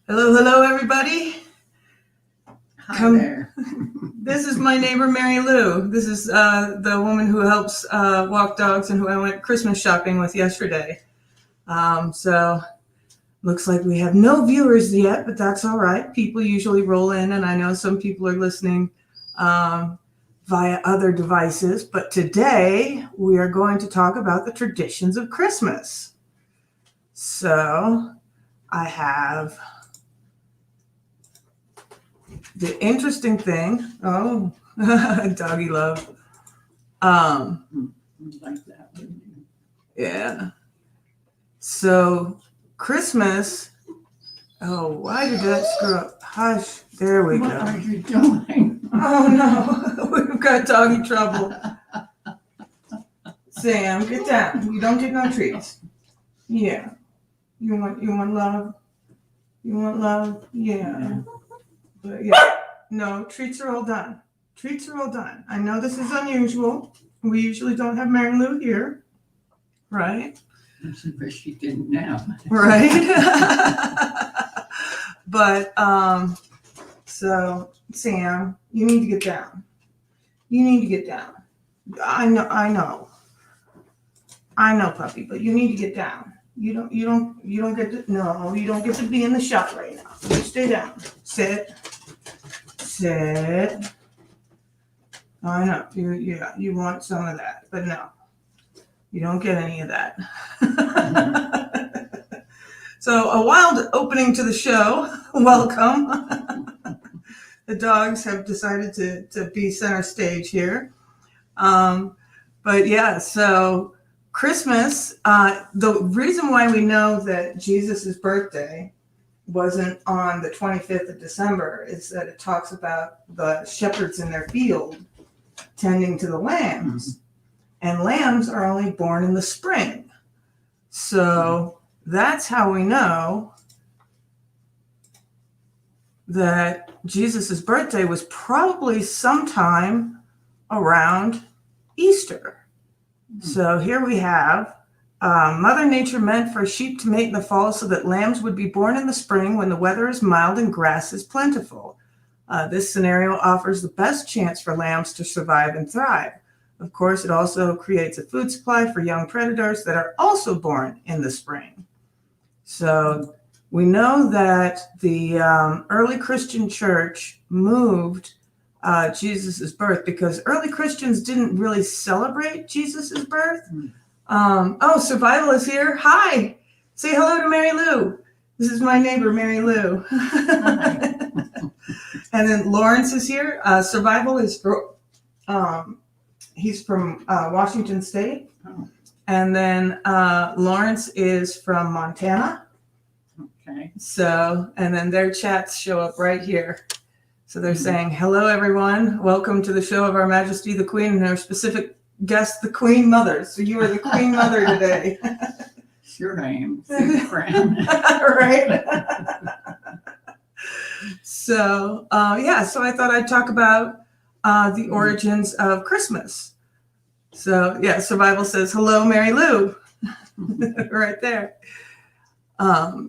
Hello, hello, everybody. Hi there. This is my neighbor, Mary Lou. This is the woman who helps walk dogs and who I went Christmas shopping with yesterday. So looks like we have no viewers yet, but that's all right. People usually roll in, and I know some people are listening via other devices. But today we are going to talk about the traditions of Christmas. So I have the interesting thing. Oh, doggy love. Like that, wouldn't you? Yeah. So Christmas. Oh, why did that screw up? Hush. There we What go. are you doing? Oh no, we've got doggy trouble. Sam, get down. You don't get no treats. Yeah. You want love? You want love? Yeah. But yeah. No, treats are all done. Treats are all done. I know this is unusual. We usually don't have Mary Lou here, right? But she didn't now. Right. But so Sam, you need to get down. You need to get down. I know, puppy, but you need to get down. You don't get to, no, you don't get to be in the shot right now. You stay down. Sit. I know, you want some of that, but no, you don't get any of that. So a wild opening to the show. Welcome. The dogs have decided to be center stage here. But yeah, so Christmas, the reason why we know that Jesus' birthday wasn't on the 25th of December is that it talks about the shepherds in their field tending to the lambs. And lambs are only born in the spring. So that's how we know that Jesus' birthday was probably sometime around Easter. So here we have Mother Nature meant for sheep to mate in the fall so that lambs would be born in the spring when the weather is mild and grass is plentiful. This scenario offers the best chance for lambs to survive and thrive. Of course, it also creates a food supply for young predators that are also born in the spring. So we know that the early Christian church moved Jesus' birth because early Christians didn't really celebrate Jesus' birth. Oh, Survival is here. Hi. Say hello to Mary Lou. This is my neighbor, Mary Lou. And then Lawrence is here. Survival is he's from Washington State. And then Lawrence is from Montana. Okay. So, and then their chats show up right here. So they're saying, hello, everyone. Welcome to the show of Our Majesty the Queen and her specific guest, the Queen Mother. So you are the Queen Mother today. Sure I am. Friend. Right. So, so I thought I'd talk about the origins of Christmas. So, yeah, Survival says, hello, Mary Lou. Right there.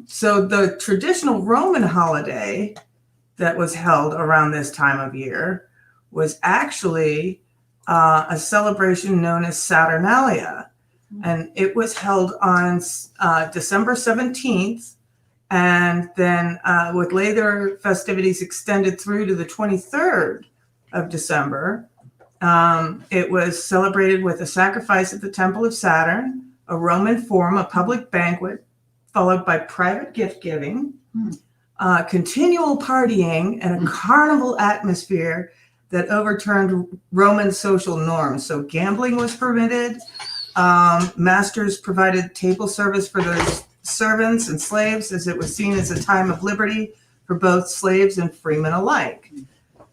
So the traditional Roman holiday that was held around this time of year was actually a celebration known as Saturnalia. And it was held on December 17th, and then with later festivities extended through to the 23rd of December. It was celebrated with a sacrifice at the Temple of Saturn, a Roman forum, a public banquet, followed by private gift giving, continual partying, and a carnival atmosphere that overturned Roman social norms. So gambling was permitted. Masters provided table service for their servants and slaves, as it was seen as a time of liberty for both slaves and freemen alike.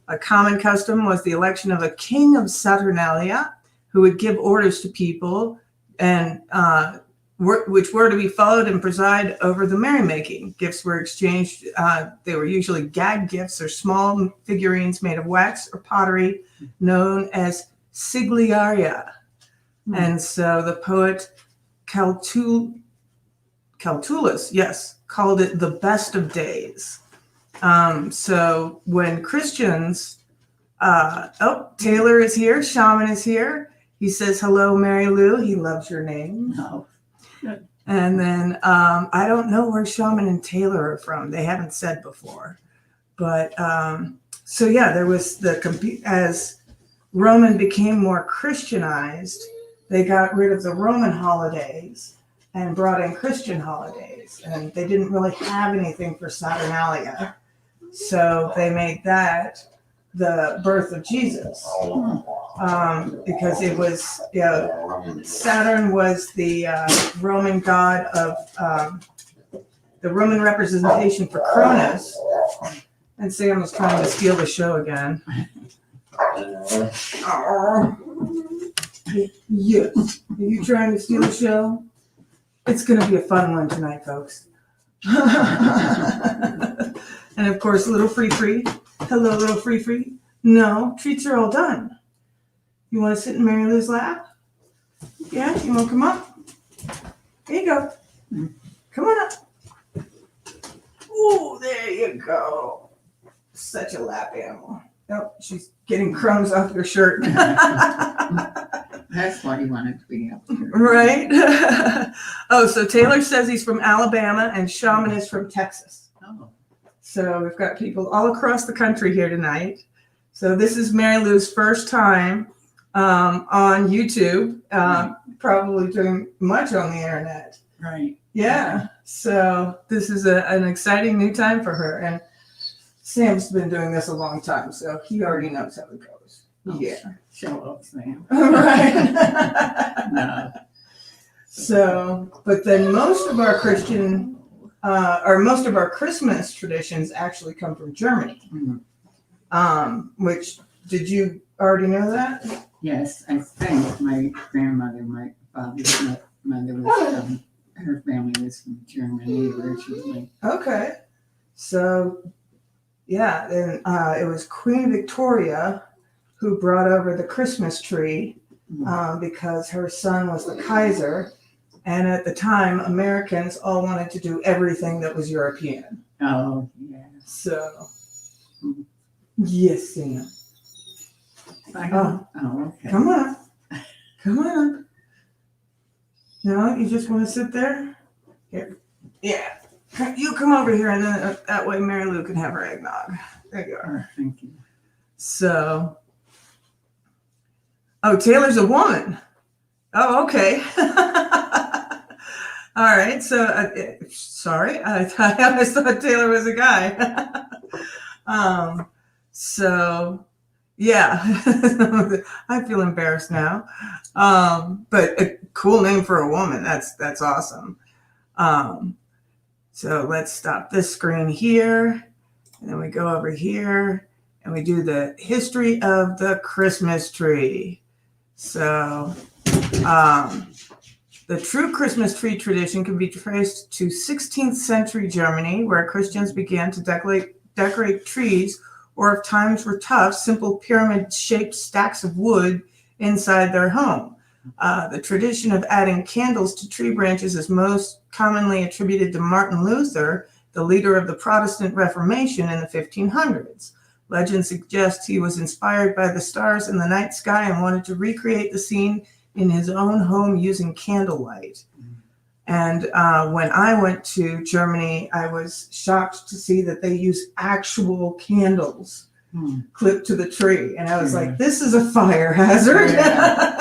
A common custom was the election of a king of Saturnalia, who would give orders to people and which were to be followed and preside over the merrymaking. Gifts were exchanged. They were usually gag gifts or small figurines made of wax or pottery, known as sigliaria. And so the poet Catullus called it the best of days. So when Christians, Taylor is here, Shaman is here. He says, hello, Mary Lou. He loves your name. No. Good. And then I don't know where Shaman and Taylor are from. They haven't said before. But so yeah, there was as Roman became more Christianized, they got rid of the Roman holidays and brought in Christian holidays. And they didn't really have anything for Saturnalia. So they made that the birth of Jesus. Because it was, Saturn was the Roman god of the Roman representation for Cronus. And Sam was trying to steal the show again. Oh. Yes. Are you trying to steal the show? It's going to be a fun one tonight, folks. And of course, little free. Hello, little free. No, treats are all done. You want to sit in Mary Lou's lap? Yeah, you want to come up? There you go. Come on up. Oh, there you go. Such a lap animal. Oh, she's getting crumbs off your shirt. That's why he wanted to be up here. Right? Oh, so Taylor says he's from Alabama and Shaman is from Texas. Oh. So we've got people all across the country here tonight. So this is Mary Lou's first time on YouTube, probably doing much on the internet. Right. Yeah. So this is an exciting new time for her. And Sam's been doing this a long time, so he already knows how it goes. Oh, Yeah. Show up, Sam. Right. No. So, but then most of our most of our Christmas traditions actually come from Germany. Mm-hmm. Which, did you already know that? Yes, I think my grandmother, my father's mother was from, her family was from Germany originally. Okay. So, yeah, then it was Queen Victoria who brought over the Christmas tree because her son was the Kaiser. And at the time, Americans all wanted to do everything that was European. Oh, yeah. So, yes, Sam. Oh, okay. Come on up. Come on up. No, you just want to sit there? Here. Yeah. You come over here, and then that way Mary Lou can have her eggnog. There you are. Oh, thank you. So, Taylor's a woman. Oh, okay. All right. So, sorry, I always thought Taylor was a guy. So, yeah, I feel embarrassed now. But a cool name for a woman. That's awesome. So let's stop this screen here, and then we go over here, and we do the history of the Christmas tree. So, the true Christmas tree tradition can be traced to 16th century Germany, where Christians began to decorate trees, or if times were tough, simple pyramid-shaped stacks of wood inside their home. The tradition of adding candles to tree branches is most commonly attributed to Martin Luther, the leader of the Protestant Reformation in the 1500s. Legend suggests he was inspired by the stars in the night sky and wanted to recreate the scene in his own home using candlelight. And when I went to Germany, I was shocked to see that they use actual candles clipped to the tree. And I was like, this is a fire hazard. Yeah.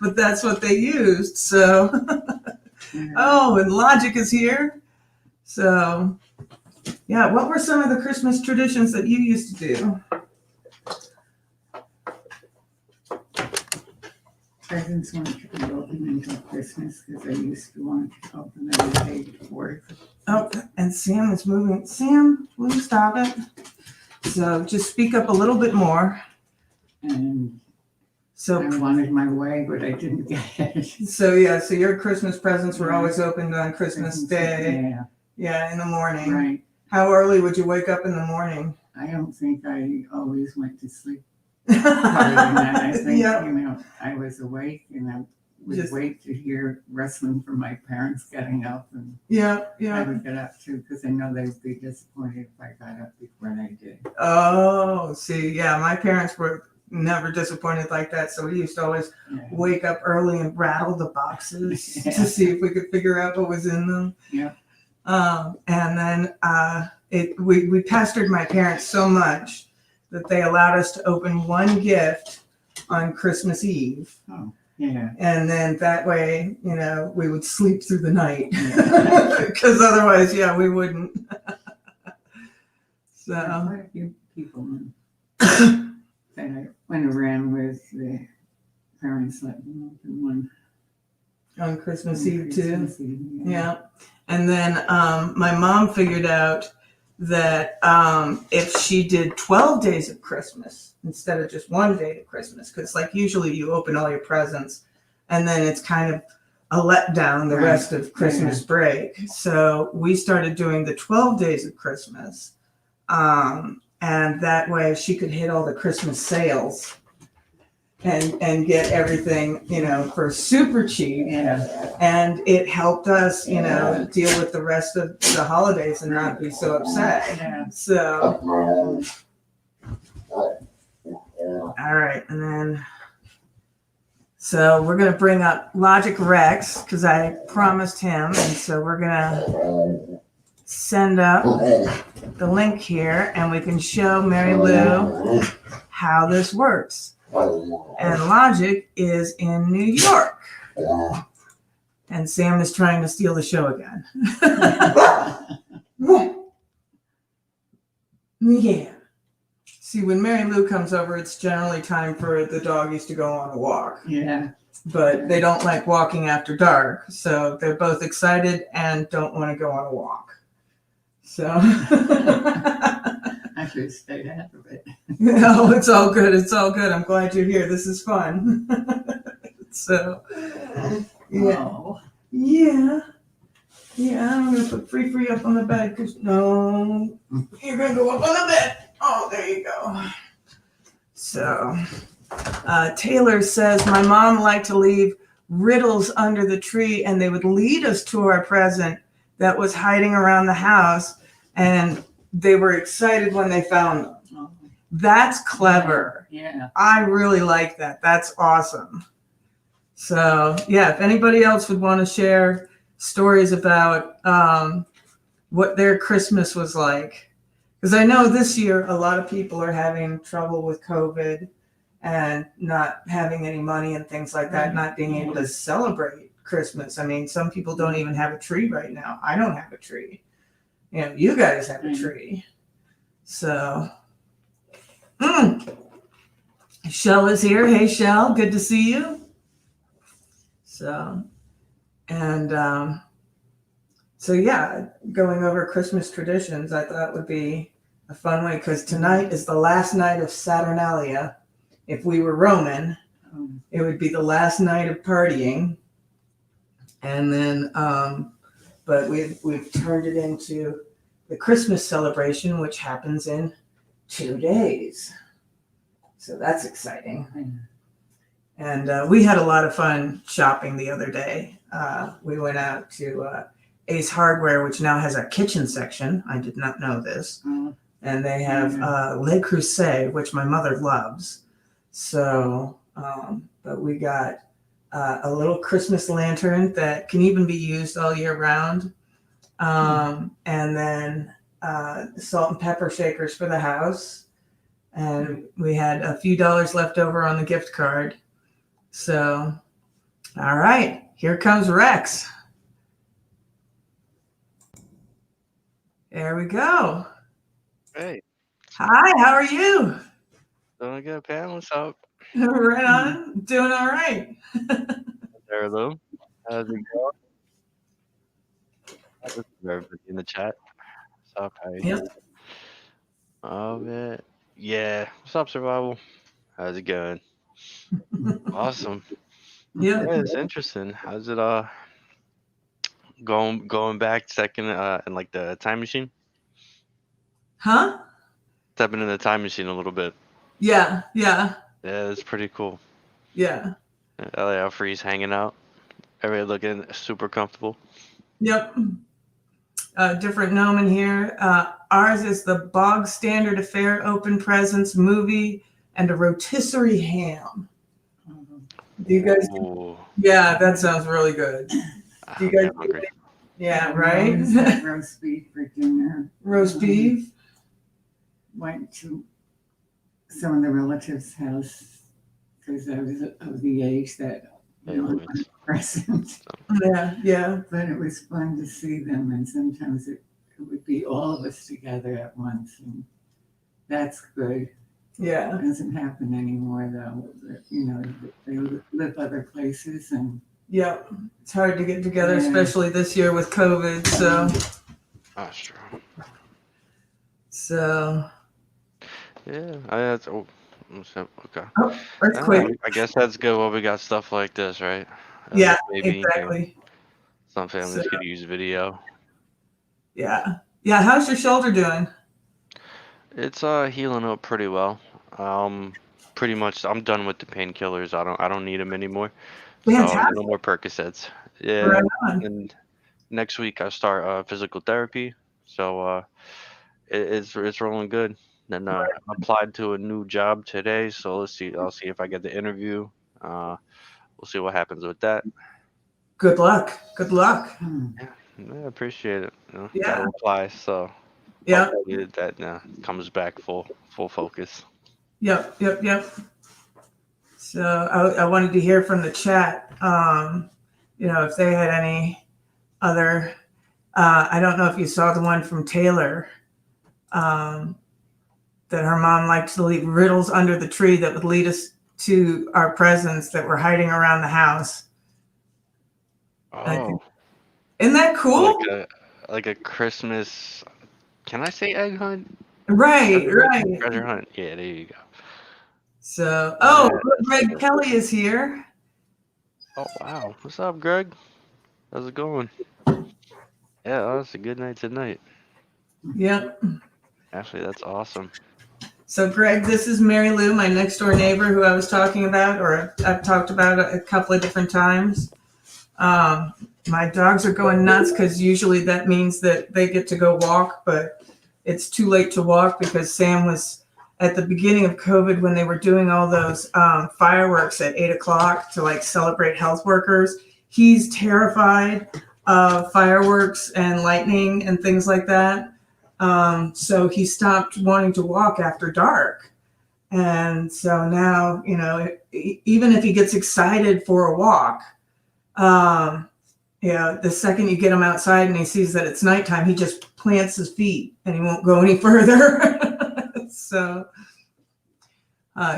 But that's what they used. So, oh, and Logic is here. So, yeah, what were some of the Christmas traditions that you used to do? Presents weren't to be opened until Christmas because I used to want to open them the day before. Oh, and Sam is moving. Sam, will you stop it? So just speak up a little bit more. And So I wanted my way, but I didn't get it. So your Christmas presents were always opened on Christmas Day. Yeah, Yeah, in the morning. right. How early would you wake up in the morning? I don't think I always went to sleep. Other than that, I think, Yeah. I was awake and I would wait to hear wrestling from my parents getting up, and Yeah, I yeah. would get up too because I know they would be disappointed if I got up before they did. Oh, see, yeah, my parents were never disappointed like that. So we used to always Yeah. wake up early and rattle the boxes Yeah. to see if we could figure out what was in them. Yeah. And then we pestered my parents so much that they allowed us to open one gift on Christmas Eve. Oh, yeah. And then that way, you know, we would sleep through the night Yeah. because otherwise, yeah, we wouldn't. So Quite a few people that I went around with, the parents let me open one. on Christmas on Eve too. Christmas Eve, Yeah. And then my mom figured out that if she did 12 days of Christmas instead of just one day of Christmas, because like usually you open all your presents and then it's kind of a letdown the Right. rest of Christmas break. So we started doing the 12 days of Christmas. And that way she could hit all the Christmas sales and get everything, you know, for super cheap. Yeah. And it helped us, you know, deal with the rest of the holidays and not be so upset. Yeah. So, all right. And then, so we're going to bring up Logic Rex because I promised him. And so we're going to send up the link here and we can show Mary Lou how this works. And Logic is in New York. And Sam is trying to steal the show again. Yeah. See, when Mary Lou comes over, it's generally time for the doggies to go on a walk. Yeah. But they don't like walking after dark. So they're both excited and don't want to go on a walk. So. I should have stayed out of it. No, it's all good. It's all good. I'm glad you're here. This is fun. So, yeah. Oh. Yeah. Yeah, I'm going to put Free up on the bed because, no, you're going to go up on the bed. Oh, there you go. So, Taylor says, my mom liked to leave riddles under the tree and they would lead us to our present that was hiding around the house. And they were excited when they found them. Oh. That's clever. Yeah. I really like that. That's awesome. So, yeah, if anybody else would want to share stories about what their Christmas was like, because I know this year a lot of people are having trouble with COVID and not having any money and things like that, not being able to celebrate Christmas. I mean, some people don't even have a tree right now. I don't have a tree. You know, you guys have a tree. So, Shell is here. Hey, Shell, good to see you. So, and so yeah, going over Christmas traditions, I thought would be a fun way because tonight is the last night of Saturnalia. If we were Roman, it would be the last night of partying. And then, but we've turned it into the Christmas celebration, which happens in 2 days. So that's exciting. And we had a lot of fun shopping the other day. We went out to Ace Hardware, which now has a kitchen section. I did not know this. And they have Le Creuset, which my mother loves. So, but we got a little Christmas lantern that can even be used all year round. And then salt and pepper shakers for the house. And we had a few dollars left over on the gift card. So, all right, here comes Rex. There we go. Hey, Hi, how are you? doing good, Pam. What's up? Right on. Doing all right. There, Lou. How's it going? This is everybody in the chat. What's up? How you Yep. doing? Oh, man. Yeah. What's up, Survival? How's it going? Awesome. Yeah. Yeah, it's interesting. How's it going back second in like the time machine? Huh? Stepping in the time machine a little bit. Yeah. Yeah, it's pretty cool. Yeah. LA Freeze hanging out. Everybody looking super comfortable. Yep. Different gnome in here. Ours is the bog standard affair, open presents, movie, and a rotisserie ham. Do you guys? Ooh, Yeah, that sounds really good. Do you I'm guys? getting hungry. Yeah, We right. always have roast beef for dinner. Roast beef. Went to some of the relatives' house because I was of the age that Hey, you Louis. weren't present. Yeah, yeah, But it was fun to see them, and sometimes it would be all of us together at once, and that's good. yeah. It doesn't happen anymore, though. You know, they live other places, and Yep. It's hard to get together, Yeah. especially this year with COVID. That's true. So Yeah, that's okay. earthquake. I guess that's good. Well, we got stuff like this, right? Yeah, Maybe exactly. some So families could use video. yeah, yeah. How's your shoulder doing? It's healing up pretty well. Pretty much I'm done with the painkillers. I don't need them anymore. So Fantastic. no more Percocets. Yeah, Right on. and next week I start physical therapy. So it's rolling good. Then I applied to a new job today. So let's see. I'll see if I get the interview. We'll see what happens with that. Good luck. Good luck. Yeah, I appreciate it. You know, Yeah. gotta apply. So Yeah. hopefully that comes back full focus. Yep. Yep. Yep. So I wanted to hear from the chat. If they had any other. I don't know if you saw the one from Taylor. That her mom liked to leave riddles under the tree that would lead us to our presents that were hiding around the house. Oh, Isn't that cool? like a Christmas. Can I say egg hunt? Right, right. Treasure hunt. Yeah, there you go. So, Yeah, Greg Kelly is here. oh wow, what's up, Greg? How's it going? Yeah, oh, it's a good night tonight. Yep. Actually, that's awesome. So, Greg, this is Mary Lou, my next door neighbor who I was talking about, or I've talked about a couple of different times. My dogs are going nuts because usually that means that they get to go walk, but it's too late to walk because Sam was at the beginning of COVID when they were doing all those fireworks at 8 o'clock to like celebrate health workers. He's terrified of fireworks and lightning and things like that. So he stopped wanting to walk after dark. And so now, even if he gets excited for a walk, the second you get him outside and he sees that it's nighttime, he just plants his feet and he won't go any further. So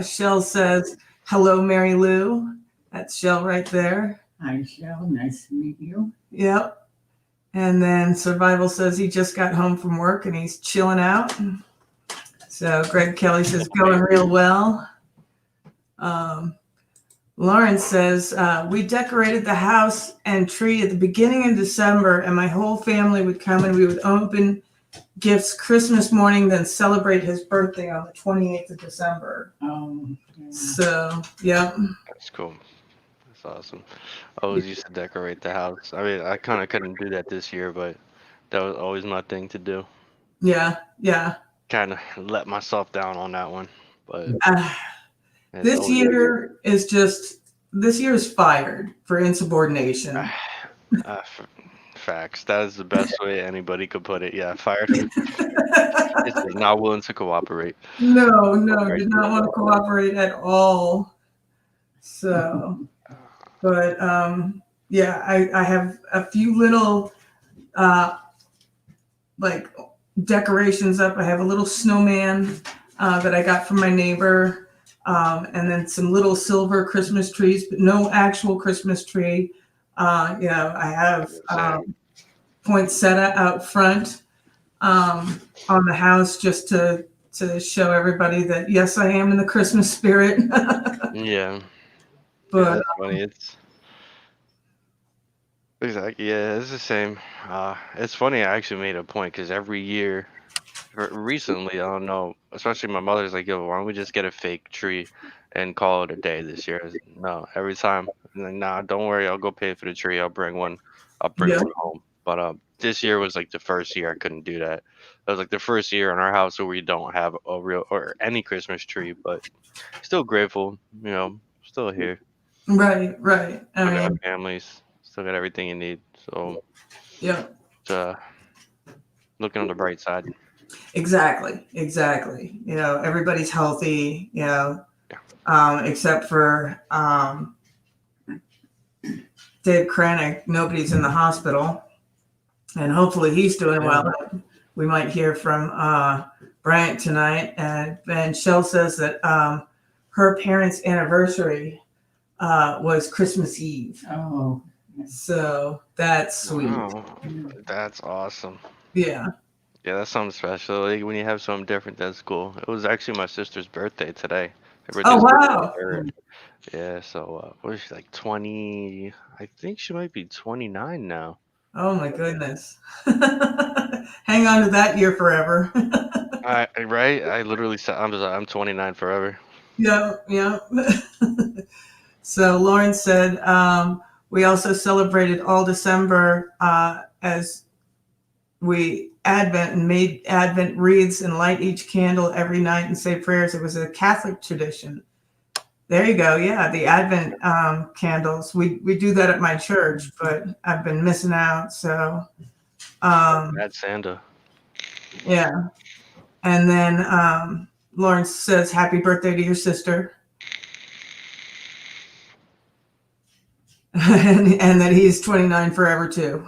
Shell says, hello, Mary Lou. That's Shell right there. Hi, Shell. Nice to meet you. Yep. And then Survival says he just got home from work and he's chilling out. So Greg Kelly says, going real well. Lauren says, we decorated the house and tree at the beginning of December, and my whole family would come and we would open gifts Christmas morning, then celebrate his birthday on the 28th of December. Yeah. So, yeah. That's cool. That's awesome. I always used to decorate the house. I mean, I kind of couldn't do that this year, but that was always my thing to do. Yeah, yeah. Kind of let myself down on that one, but This year is fired for insubordination. Facts. That is the best way anybody could put it. Yeah, fired. It's not willing to cooperate. No, did not want to cooperate at all. So, but I have a few little like decorations up. I have a little snowman that I got from my neighbor, and then some little silver Christmas trees, but no actual Christmas tree. I have poinsettia out front on the house just to show everybody that yes, I am in the Christmas spirit. Yeah. But That's funny. It's exactly, yeah, it's the same. It's funny. I actually made a point because every year, recently, I don't know, especially my mother's like, "Yo, why don't we just get a fake tree?" and call it a day this year. No, every time, I'm like, nah, don't worry, I'll go pay for the tree. I'll bring one. I'll bring Yeah. one home. But this year was like the first year I couldn't do that. It was like the first year in our house where we don't have a real or any Christmas tree, but still grateful, still here. Right, right. I Still got mean, families, still got everything you need. So yeah, uh, looking on the bright side. exactly, exactly. Everybody's healthy, Yeah. except for Dave Kranick. Nobody's in the hospital, and hopefully he's doing well. We might hear from Bryant tonight. And Shell says that her parents' anniversary was Christmas Eve. Oh, So that's sweet. Wow, that's awesome. Yeah. Yeah, that's something special. Like, when you have something different, that's cool. It was actually my sister's birthday today. Her Oh, birthday's wow. 23rd. Yeah, so what is she, like 20? I think she might be 29 now. Oh, my goodness. Hang on to that year forever. Right? I literally said I'm 29 forever. Yeah, yeah. So Lauren said, we also celebrated all December as we Advent and made Advent wreaths and light each candle every night and say prayers. It was a Catholic tradition. There you go. Yeah, the Advent candles. We do that at my church, but I've been missing out. So, That's Santa. yeah. And then Lawrence says, happy birthday to your sister. and that he's 29 forever too.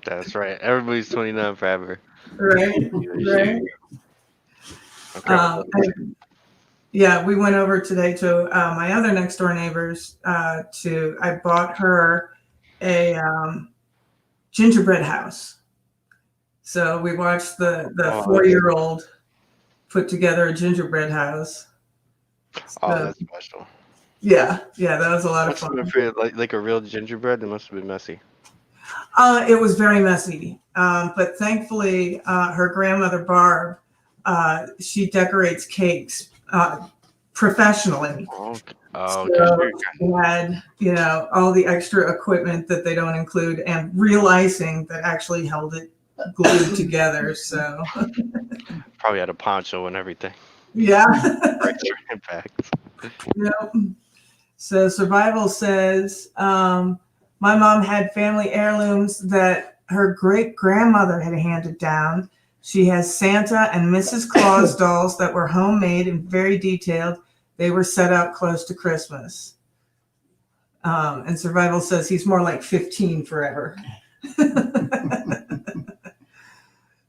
That's right. Everybody's 29 forever. Right, right. Okay. Yeah, we went over today to my other next door neighbors. I bought her a gingerbread house. So we watched the 4-year-old put together a gingerbread house. Oh, So, that's special. yeah, that was a lot of Must have fun. been pretty, like a real gingerbread. It must have been messy. It was very messy, but thankfully, her grandmother Barb, she decorates cakes professionally. Okay. So we had, all the extra equipment that they don't include, and real icing that actually held it glued together. So Probably had a poncho and everything. yeah. Extra impact. Yep. So Survival says, my mom had family heirlooms that her great grandmother had handed down. She has Santa and Mrs. Claus dolls that were homemade and very detailed. They were set out close to Christmas. And Survival says he's more like 15 forever.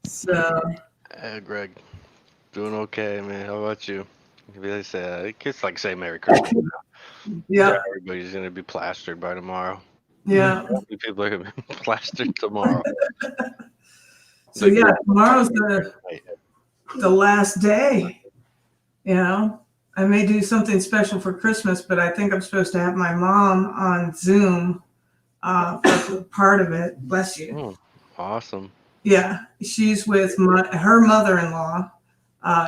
So, Greg, doing okay, man. How about you? They say kids like say Merry Christmas. yeah. Everybody's gonna be plastered by tomorrow. Yeah. How many people are gonna be plastered tomorrow? So yeah, tomorrow's the last day. I may do something special for Christmas, but I think I'm supposed to have my mom on Zoom for part of it. Bless you. Oh, awesome. Yeah, she's with her mother-in-law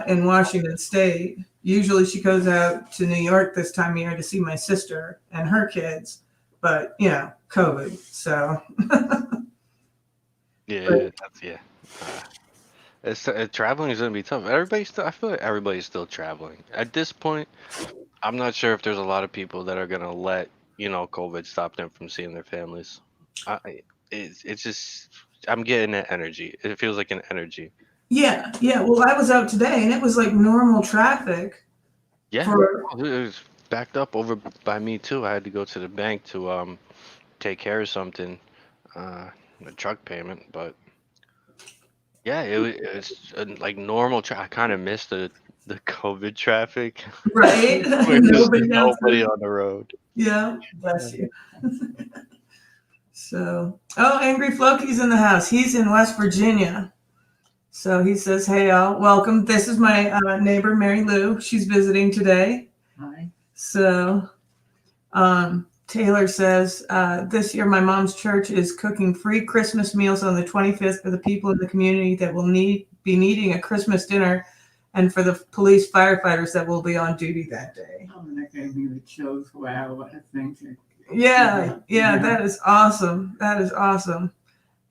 in Washington State. Usually she goes out to New York this time of year to see my sister and her kids, but COVID. So Traveling is gonna be tough. I feel like everybody's still traveling at this point. I'm not sure if there's a lot of people that are gonna let COVID stop them from seeing their families. It's just I'm getting that energy. It feels like an energy. yeah. Well, I was out today and it was like normal traffic. Yeah, it was backed up over by me too. I had to go to the bank to take care of something, a truck payment, but. Yeah, it's like normal traffic. I kind of missed the COVID traffic. Right. Nobody on the road. Yeah, bless you. So, Angry Floki's in the house. He's in West Virginia. So he says, hey, y'all, welcome. This is my neighbor, Mary Lou. She's visiting today. Hi. So Taylor says, this year my mom's church is cooking free Christmas meals on the 25th for the people in the community that will be needing a Christmas dinner and for the police firefighters that will be on duty that day. Oh, and that gave me the chills. Wow, what a thing to. Yeah, that is awesome. That is awesome.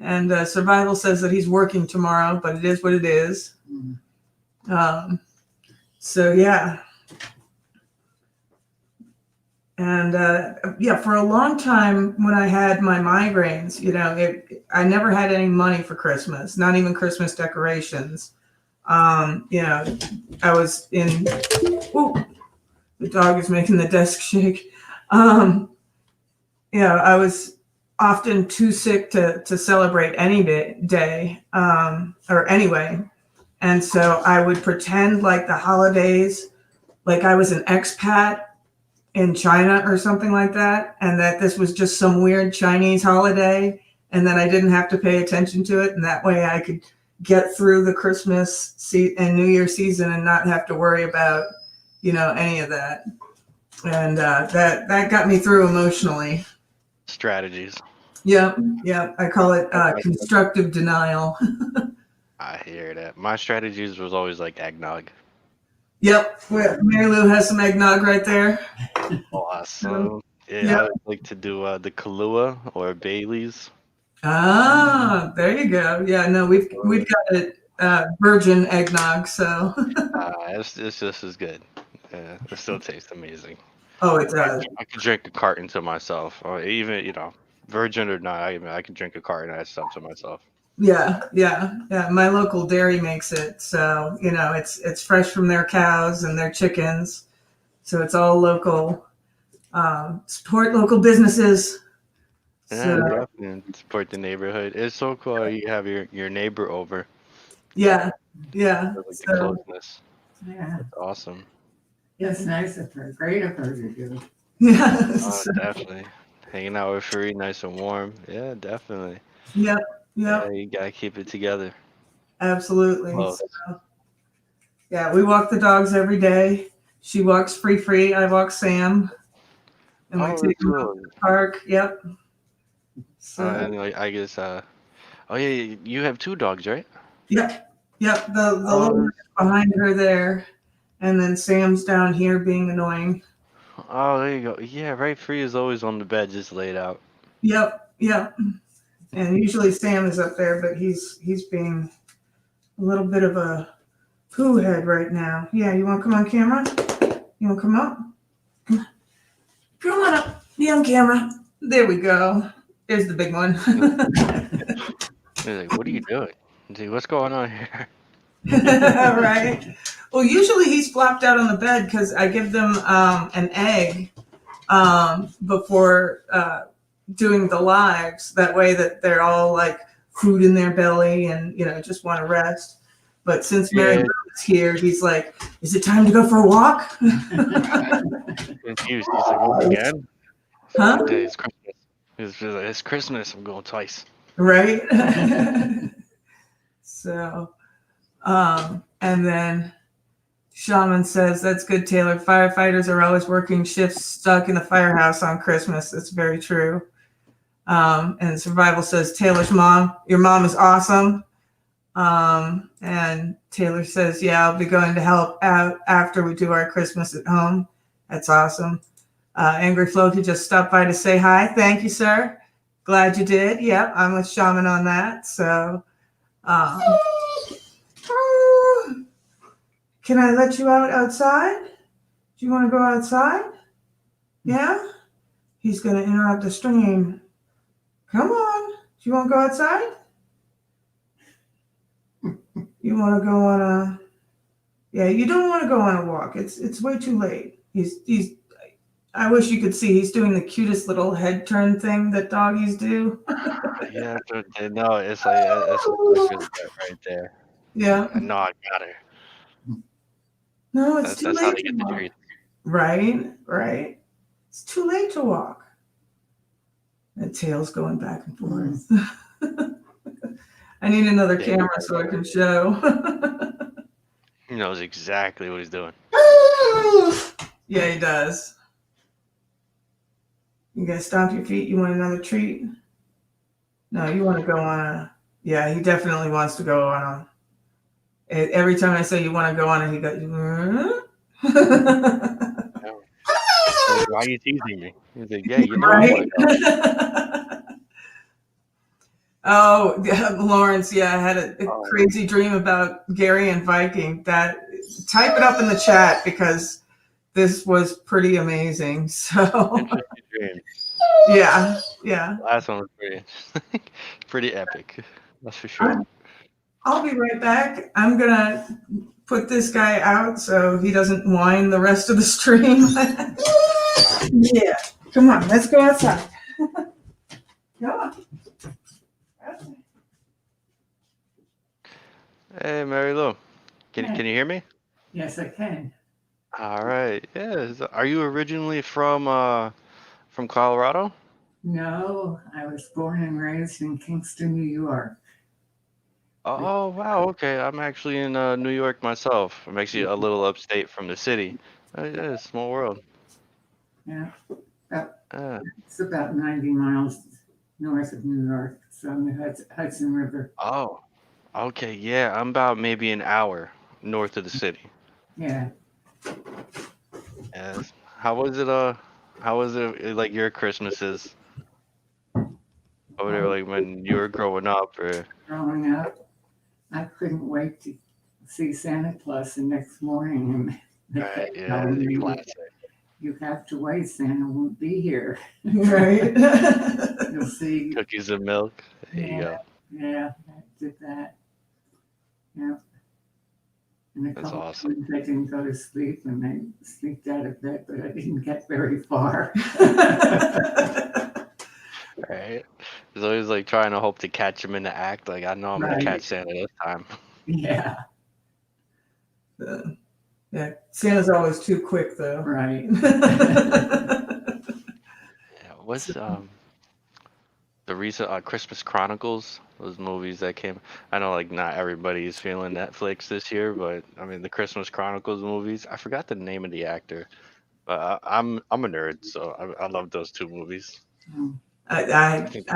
And Survival says that he's working tomorrow, but it is what it is. Mm. So yeah. And for a long time when I had my migraines, I never had any money for Christmas, not even Christmas decorations. I was in, the dog is making the desk shake. I was often too sick to celebrate any day, or anyway. And so I would pretend like the holidays, like I was an expat in China or something like that, and that this was just some weird Chinese holiday, and that I didn't have to pay attention to it, and that way I could get through the Christmas and New Year season and not have to worry about, any of that. And that got me through emotionally. Strategies. Yeah, I call it constructive denial. I hear that. My strategies was always like eggnog. Yep, Mary Lou has some eggnog right there. Awesome. Yeah, Yep. I would like to do the Kahlua or Bailey's. Ah, there you go. Yeah, no, we've got it virgin eggnog, so. It's just as good. Yeah, it still tastes amazing. Oh, it does. I could drink a carton to myself, or even virgin or not. I can drink a carton of that stuff to myself. Yeah. My local dairy makes it, so it's fresh from their cows and their chickens, so it's all local. Support local businesses. Yeah, So, definitely support the neighborhood. It's so cool you have your neighbor over. yeah. Like the So, closeness. Yeah, It's awesome. it's nice of her, great of her to do. yeah. Oh, definitely. Hanging out with Free, nice and warm. Yeah, definitely. Yep. Yeah, you gotta keep it together. Absolutely. Oh. So, yeah, we walk the dogs every day. She walks Free. I walk Sam. And we take them out to the park. Yep. So, and I guess oh yeah, you have 2 dogs, right? Yep. The little one behind her there, and then Sam's down here being annoying. Oh, there you go. Yeah, right. Free is always on the bed, just laid out. Yep. And usually Sam is up there, but he's being a little bit of a poo head right now. Yeah, you want to come on camera? You want to come up? Come on up. Be on camera. There we go. There's the big one. He's like, what are you doing? He's like, what's going on here? Right. Well, usually he's flopped out on the bed because I give them an egg before doing the lives. That way that they're all like food in their belly and just want to rest. But since Mary Lou is here, he's like, "Is it time to go for a walk?" Confused. He's like, what again? Huh? It's Christmas. He's like, it's Christmas. I'm going twice. Right. So, and then Shaman says, "That's good, Taylor. Firefighters are always working shifts stuck in the firehouse on Christmas." That's very true. And Survival says, "Taylor's mom, your mom is awesome." And Taylor says, "Yeah, I'll be going to help out after we do our Christmas at home." That's awesome. Angry Floki just stopped by to say hi. Thank you, sir. Glad you did. Yep, I'm with Shaman on that. So, can I let you outside? Do you want to go outside? Yeah? He's going to interrupt the stream. Come on. Do you want to go outside? You want to go on yeah, you don't want to go on a walk. It's way too late. He's I wish you could see he's doing the cutest little head turn thing that doggies do. Yeah, no, it's like that's right there. Yeah. No, I got her. No, it's too That's how late they to get the walk. treat. Right. It's too late to walk. The tail's going back and forth. I need another camera so I can show. He knows exactly what he's doing. Yeah, he does. You guys stomp your feet? You want another treat? No, you want to go on yeah, he definitely wants to go on Every time I say you want to go on it, he goes, No. Like, why are you teasing me? He's like, yeah, you know I want to go. right? Oh, yeah, Lawrence, yeah, I had a Oh, crazy dream about Gary and Viking. That type it up in the chat because this was pretty amazing. So interesting dream. yeah. Last one was pretty epic. That's for sure. I'll be right back. I'm gonna put this guy out so he doesn't whine the rest of the stream. Yeah, come on, let's go outside. Come on. Hey, Mary Lou, can you hear me? Yes, I can. All right. Yeah. Are you originally from Colorado? No, I was born and raised in Kingston, New York. Oh, wow. Okay. I'm actually in New York myself. I'm actually a little upstate from the city. Yeah, small world. Yeah, about, Uh, it's about 90 miles north of New York. It's on the Hudson River. oh, okay. Yeah, I'm about maybe an hour north of the city. Yeah. Yes. How was it like your Christmases over there, like when you were growing up, or? Growing up, I couldn't wait to see Santa Claus the next morning. And the Right. vet Yeah. told me, Classic. you have to wait, Santa won't be here. Right. You'll see. Cookies and milk. There you Yeah, go. yeah, I did that. Yeah. And a That's couple awesome. times I didn't go to sleep and I sneaked out of bed, but I didn't get very far. Right. There's always like trying to hope to catch him in the act. Like I know I'm gonna catch Right. Santa this time. Yeah, Yeah, Santa's always too quick though. right. Yeah. What's the recent Christmas Chronicles? Those movies that came. I know like not everybody's feeling Netflix this year, but I mean the Christmas Chronicles movies. I forgot the name of the actor, but I'm a nerd, so I love those two movies. I think.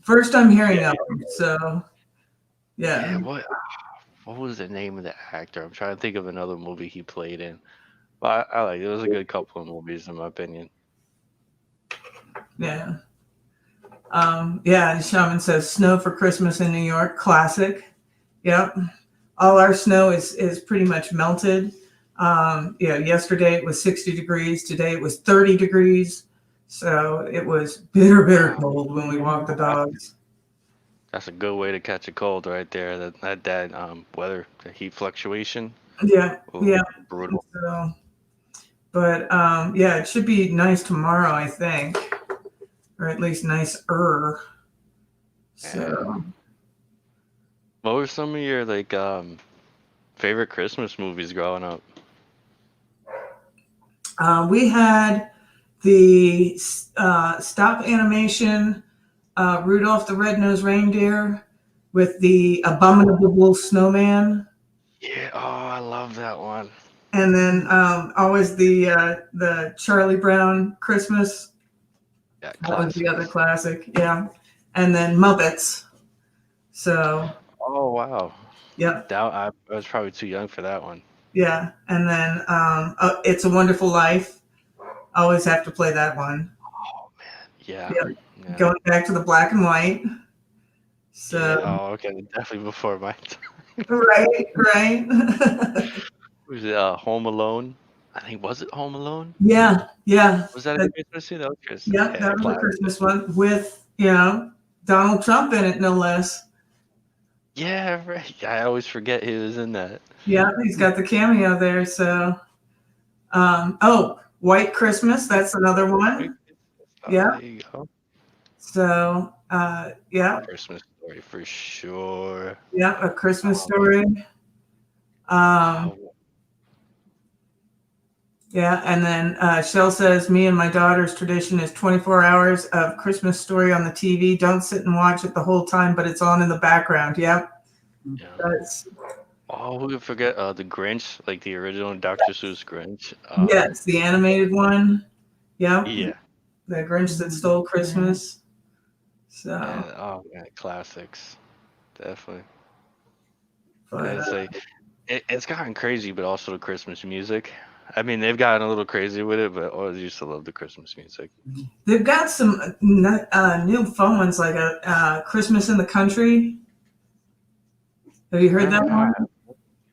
First I'm hearing Yeah. of them, so yeah. Yeah. What was the name of the actor? I'm trying to think of another movie he played in. But I like it. It was a good couple of movies in my opinion. Yeah. Yeah, Shaman says snow for Christmas in New York, classic. Yep. All our snow is pretty much melted. Yesterday it was 60 degrees. Today it was 30 degrees. So it was bitter cold when we walked the dogs. That's a good way to catch a cold right there. That weather, the heat fluctuation. Yeah. Ooh, Yeah. brutal. So, but yeah, it should be nice tomorrow, I think, or at least nicer. So, What were some of your like favorite Christmas movies growing up? we had the stop animation Rudolph the Red-Nosed Reindeer with the abominable snowman, Yeah, oh, I love that one. and then always the Charlie Brown Christmas. Yeah, That was the other classics. classic, yeah. And then Muppets. So, Oh wow, yep, I was probably too young for that one. yeah. And then It's a Wonderful Life. Always have to play that one. Oh man, yeah, Yep. yeah, Going back to the black and white. yeah. So, Oh, okay, definitely before my time. right. Was it Home Alone? I think was it Home Alone? Yeah. Was that a Christmas scene? That was Christmas. Yep, Yeah, that was a classic. Christmas one with, Donald Trump in it, no less. Yeah, right. I always forget he was in that. Yeah, he's got the cameo there. So, White Christmas, that's another one. Oh, Yeah. there you go. So, yeah, Christmas Story for sure. A Christmas Oh, Story. oh, Yeah, and then Shell says, me and my daughter's tradition is 24 hours of Christmas Story on the TV. Don't sit and watch it the whole time, but it's on in the background. Yep. yeah. That's, Oh, who could forget the Grinch, like the original Dr. Seuss Grinch. yes, the animated one. Yep. Yeah. The Grinch That Stole Christmas. So, And, oh man, classics. Definitely. but, And it's like It's gotten crazy, but also the Christmas music. I mean, they've gotten a little crazy with it, but I always used to love the Christmas music. They've got some new fun ones like a Christmas in the Country. Have you heard that Never one? had.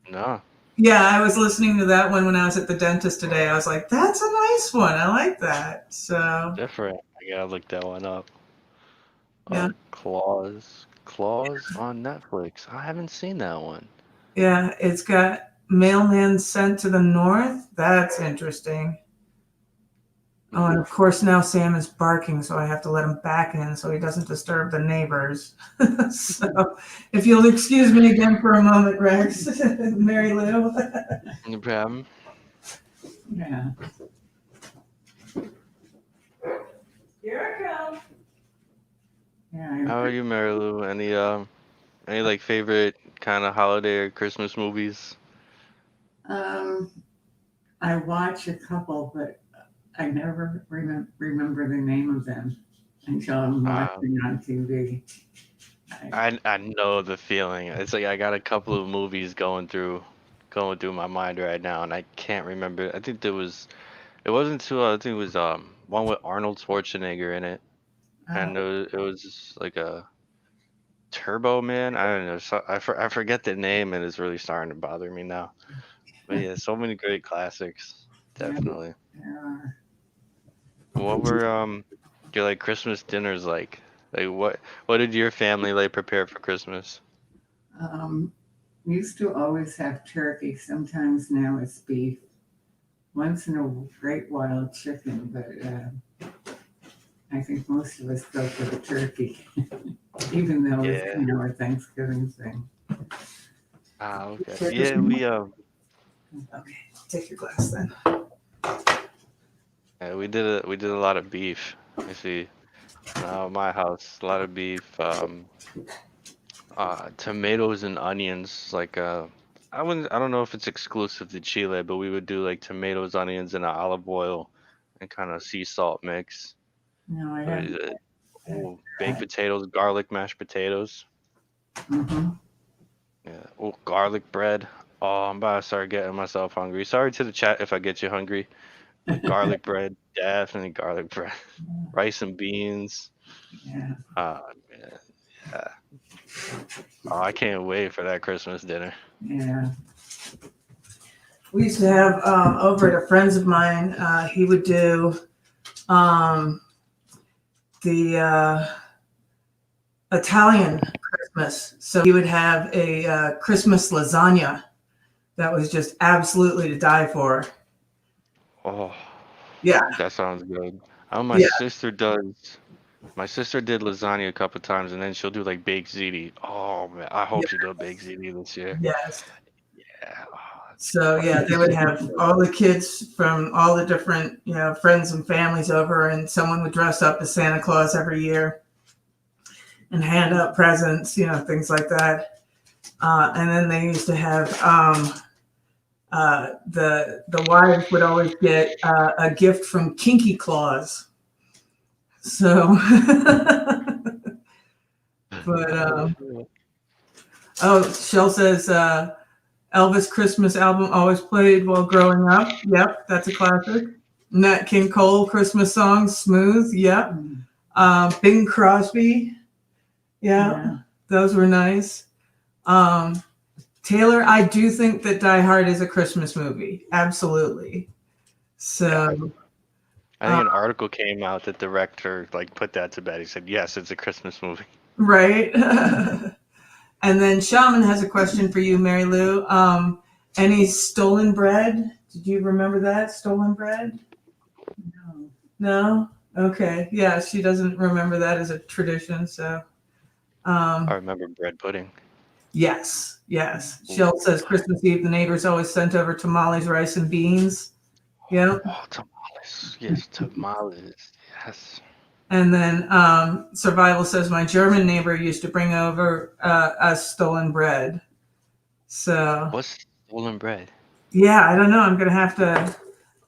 No, Yeah, I was listening to that one when I was at the dentist today. I was like, that's a nice one. I like that. So, different. I gotta look that one up. yeah. Claws on Netflix. I haven't seen that one. Yeah, it's got Mailman Sent to the North. That's interesting. Oh, and of course now Sam is barking, so I have to let him back in so he doesn't disturb the neighbors. So, if you'll excuse me again for a moment, Rex, Mary Lou. No problem. Yeah. Here I come. Yeah. How are you, Mary Lou? Any like favorite kind of holiday or Christmas movies? I watch a couple, but I never remember the name of them until I'm Uh, watching on TV. I know the feeling. It's like I got a couple of movies going through my mind right now, and I can't remember. I think it wasn't too. I think it was one with Arnold Schwarzenegger in it, and it was like a Turbo Man. I don't know. So, I forget the name, and it's really starting to bother me now. But yeah, so many great classics. Yeah, Definitely. there are. What were your like Christmas dinners like? Like what did your family like prepare for Christmas? Um, Used to always have turkey. Sometimes now it's beef. Once in a great while chicken, but I think most of us go for the turkey, even though it's Yeah. a Thanksgiving thing. Ah, okay. Checkers. Yeah, we Okay, take your glass then. yeah, we did a lot of beef. You see, now at my house, a lot of beef. Tomatoes and onions. Like I don't know if it's exclusive to Chile, but we would do like tomatoes, onions, and olive oil, and kind of sea salt mix. No, I What haven't is it? had Oh, baked that. potatoes, garlic mashed potatoes. Mm-hmm. Yeah. Oh, garlic bread. Oh, I'm about to start getting myself hungry. Sorry to the chat if I get you hungry. But garlic bread, definitely garlic bread. Rice and beans. Yeah. Man. Yeah. Oh, I can't wait for that Christmas dinner. Yeah. We used to have over at a friend's of mine, he would do um, the Italian Christmas. So he would have a Christmas lasagna that was just absolutely to die for. Oh, Yeah, that sounds good. Oh, yeah, my sister did lasagna a couple times, and then she'll do like baked ziti. Oh man, I yeah, hope she does baked ziti this year. yes. Yeah, oh, that's So yeah, they would have all the kids from all the different, friends and families over, and someone would dress up as Santa Claus every year and hand out presents, things like that. And then they used to have the wives would always get a gift from Kinky Claus. So, but oh, Shell says Elvis Christmas album always played while growing up. Yep, that's a classic. Nat King Cole Christmas songs, Smooth. Yep. Bing Crosby. Yeah, those were nice. Taylor, I do think that Die Hard is a Christmas movie. Absolutely. So, I think an article came out that the director like put that to bed. He said, "Yes, it's a Christmas movie." right. And then Shaman has a question for you, Mary Lou. Any stolen bread? Did you remember that? Stolen bread? No. No? Okay. Yeah, she doesn't remember that as a tradition. So, I um, remember bread pudding. yes, yes. Ooh. Shell says Christmas Eve, the neighbors always sent over tamales, rice, and beans. Yep. Oh, tamales. Yes, tamales. Yes. And then Survival says my German neighbor used to bring over us stolen bread. So, What's stolen bread? yeah, I don't know. I'm going to have to,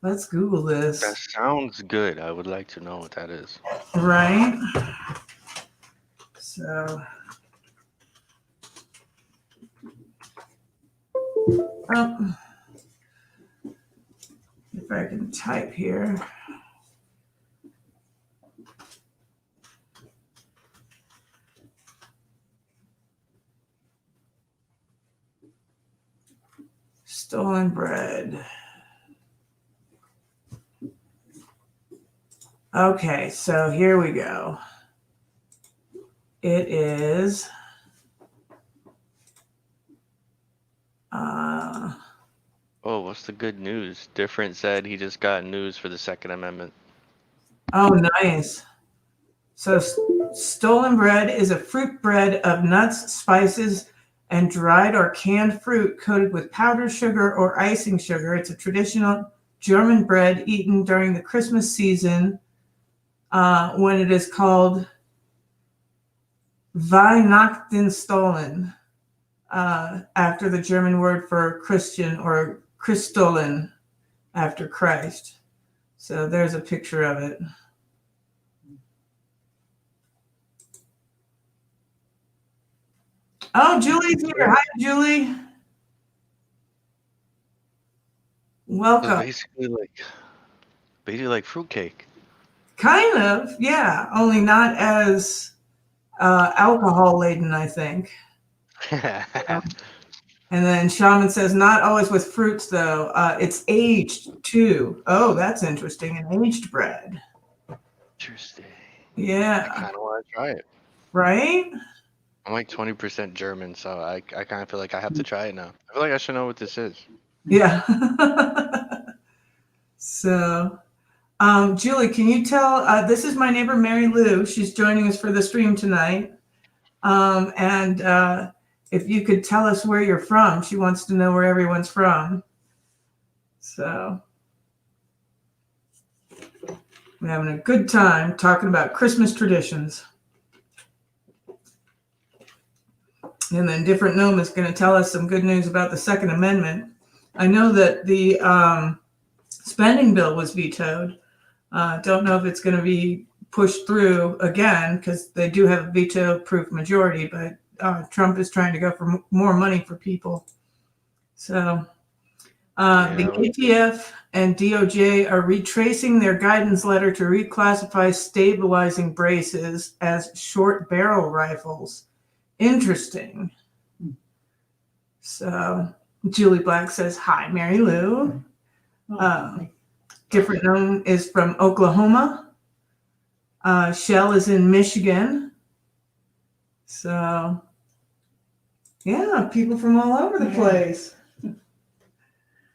let's Google That this. sounds good. I would like to know what that is. Right? So, Oh, if I can type here. Stolen bread. Okay, so here we go. It is Oh, what's the good news? Different said he just got news for the Second Amendment. oh, nice. So stolen bread is a fruit bread of nuts, spices, and dried or canned fruit coated with powdered sugar or icing sugar. It's a traditional German bread eaten during the Christmas season when it is called Weihnachtenstollen, after the German word for Christian, or Christollen, after Christ. So there's a picture of it. Oh, Julie's here. Hi, Julie. It's Welcome. basically like fruitcake. Kind of, yeah. Only not as alcohol laden, I think. And then Shaman says, not always with fruits, though. It's aged, too. Oh, that's interesting. An aged bread. Interesting. I Yeah. kind of want to try it. Right? I'm like 20% German, so I kind of feel like I have to try it now. I feel like I should know what this is. Yeah. So, Julie, can you tell? This is my neighbor, Mary Lou. She's joining us for the stream tonight. And if you could tell us where you're from, she wants to know where everyone's from. So, we're having a good time talking about Christmas traditions. And then Different Gnome is going to tell us some good news about the Second Amendment. I know that the spending bill was vetoed. Don't know if it's going to be pushed through again because they do have a veto-proof majority, but Trump is trying to go for more money for people. So the ATF and DOJ are retracing their guidance letter to reclassify stabilizing braces as short barrel rifles. Interesting. So Julie Black says, hi, Mary Lou. Different Gnome is from Oklahoma. Shell is in Michigan. So, yeah, people from all over the place.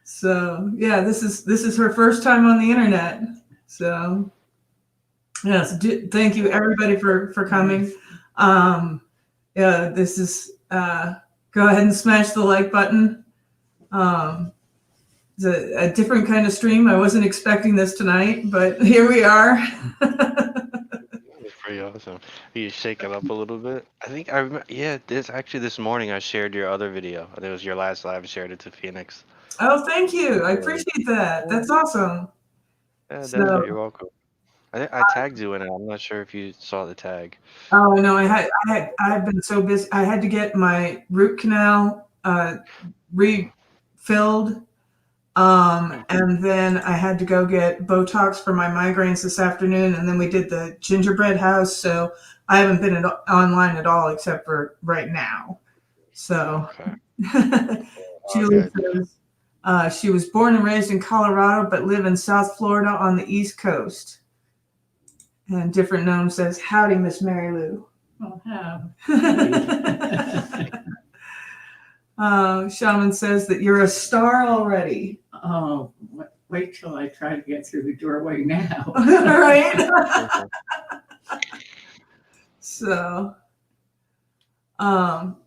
So, yeah, this is her first time on the internet. So, yes, thank you everybody for coming. Yeah, this is go ahead and smash the like button. It's a different kind of stream. I wasn't expecting this tonight, but here we are. It's pretty awesome. You shake it up a little bit. I think I remember. Yeah, this morning I shared your other video. I think it was your last live. I shared it to Phoenix. Oh, thank you. I appreciate that. That's awesome. Yeah, So, definitely. You're welcome. I tagged you in it. I'm not sure if you saw the tag. oh no, I've been so busy. I had to get my root canal refilled. And then I had to go get Botox for my migraines this afternoon. And then we did the gingerbread house. So I haven't been online at all except for right now. So Julie says she was born and raised in Colorado, but live in South Florida on the East Coast. And Different Gnome says, howdy, Miss Mary Lou. Oh, how? Shaman says that you're a star already. Oh, wait till I try to get through the doorway now. Right? So,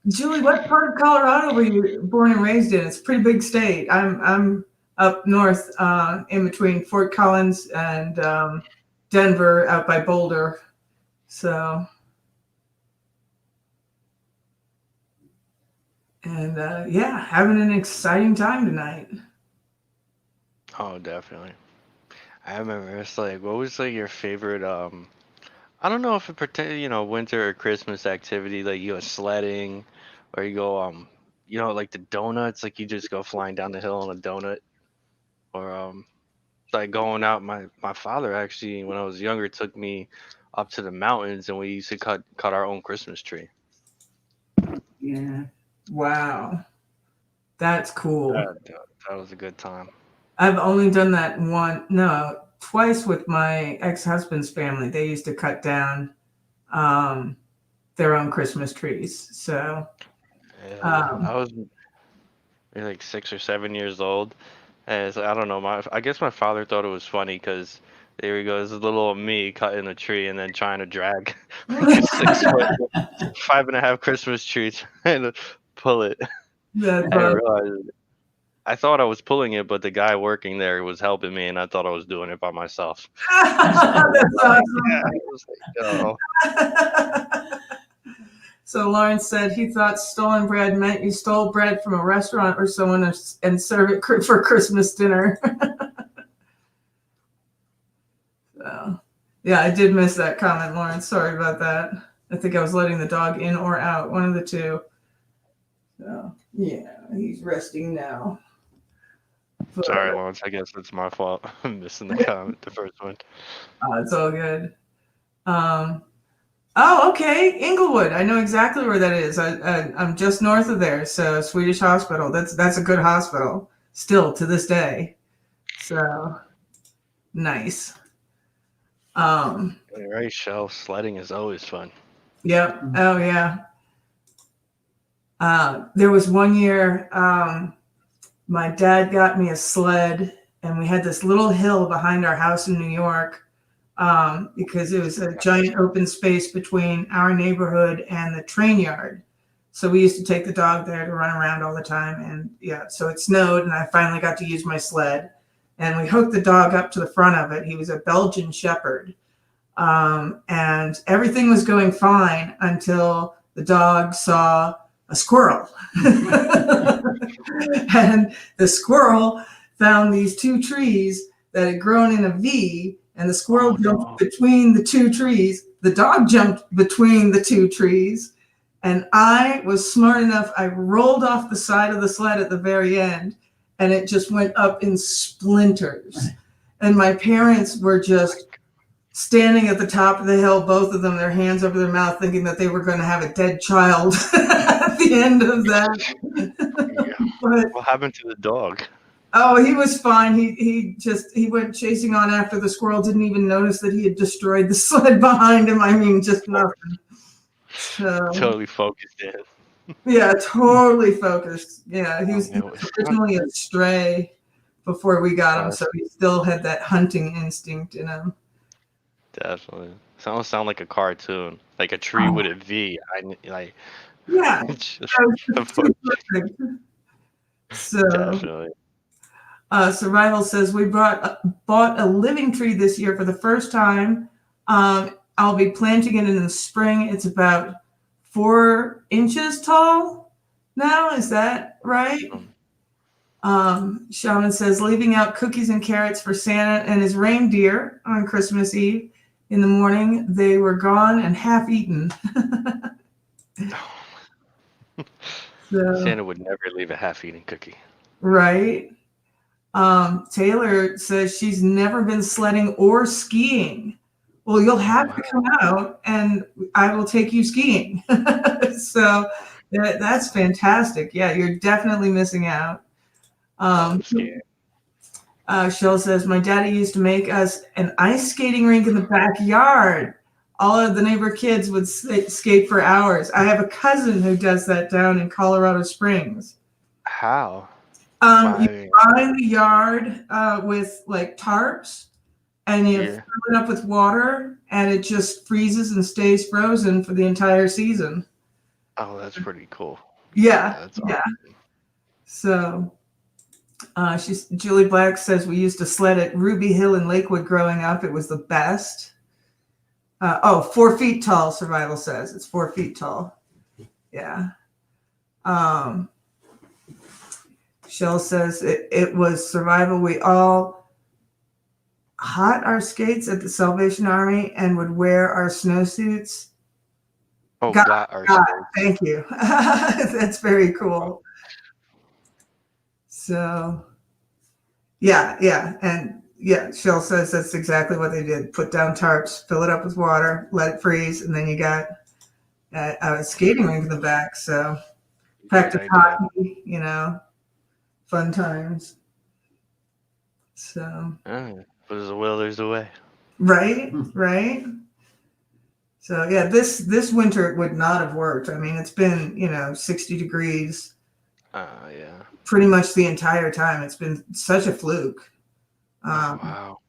Julie, what part of Colorado were you born and raised in? It's a pretty big state. I'm up north, in between Fort Collins and Denver, out by Boulder. So, and yeah, having an exciting time tonight. Oh, definitely. I remember it's like, what was like your favorite? I don't know if it pertains, winter or Christmas activity, like you go sledding, or like the donuts, like you just go flying down the hill on a donut, or like going out. My father actually, when I was younger, took me up to the mountains, and we used to cut our own Christmas tree. Yeah. Wow. That's cool. That was a good time. I've only done that twice with my ex-husband's family. They used to cut down their own Christmas trees. So Yeah, I was maybe like 6 or 7 years old, and so, I don't know. I guess my father thought it was funny because there he goes, this little me cutting a tree and then trying to drag like a 6 foot, 5.5 Christmas tree, trying to pull it. that's I didn't realize it. I thought I was pulling it, but the guy working there was helping me, and I thought I was doing it by myself. that's awesome. Yeah, I was like, oh. So Lawrence said he thought stolen bread meant you stole bread from a restaurant or someone and serve it for Christmas dinner. So, yeah, I did miss that comment, Lawrence. Sorry about that. I think I was letting the dog in or out, one of the two. So, yeah, he's resting now. But, Sorry, Lawrence. I guess it's my fault. I'm missing the comment, the first one. it's all good. Oh, okay, Inglewood. I know exactly where that is. I'm just north of there. So Swedish Hospital. That's a good hospital still to this day. So nice. Right, Shell. Sledding is always fun. Yep. Oh yeah. There was one year my dad got me a sled, and we had this little hill behind our house in New York. Because it was a giant open space between our neighborhood and the train yard. So we used to take the dog there to run around all the time. And yeah, so it snowed and I finally got to use my sled. And we hooked the dog up to the front of it. He was a Belgian Shepherd. And everything was going fine until the dog saw a squirrel. And the squirrel found these two trees that had grown in a V. And the squirrel jumped between the two trees. The dog jumped between the two trees. And I was smart enough. I rolled off the side of the sled at the very end, and it just went up in splinters. And my parents were just standing at the top of the hill, both of them, their hands over their mouth, thinking that they were going to have a dead child at the end of that. Yeah. But, what happened to the dog? oh, he was fine. He went chasing on after the squirrel, didn't even notice that he had destroyed the sled behind him. I mean, just nothing. So, Totally focused in. yeah, totally focused. Yeah, he was man, it was originally a stray before we got him, fun. so he still had that hunting instinct in him. Definitely. Sound like a cartoon, like a tree with a V. Like. Yeah, Just- that was perfect. So. Definitely. Survival says we bought a living tree this year for the first time. I'll be planting it in the spring. It's about 4 inches tall now. Is that right? Shaman says leaving out cookies and carrots for Santa and his reindeer on Christmas Eve. In the morning, they were gone and half eaten. So, Santa would never leave a half-eaten cookie. right. Taylor says she's never been sledding or skiing. Well, you'll have to come out and I will take you skiing. So that's fantastic. Yeah, you're definitely missing out. Shell says, my daddy used to make us an ice skating rink in the backyard. All of the neighbor kids would skate for hours. I have a cousin who does that down in Colorado Springs. How? You line the yard with like tarps, and you fill it up with water, and it just freezes and stays frozen for the entire season. Oh, that's pretty cool. Yeah, That's awesome. So, Julie Black says we used to sled at Ruby Hill in Lakewood growing up. It was the best. 4 feet tall. Survival says it's 4 feet tall. Yeah. Shell says it was survival. We all hot our skates at the Salvation Army and would wear our snowsuits. Oh, got our skates. Thank you. That's very cool. So yeah, and yeah, Shell says that's exactly what they did. Put down tarps, fill it up with water, let it freeze, and then you got a skating rink in the back. So Great practice idea. hockey, fun times. So There's a will, there's a way. right. So yeah, this winter it would not have worked. I mean, it's been 60 degrees Yeah. pretty much the entire time. It's been such a fluke. Wow.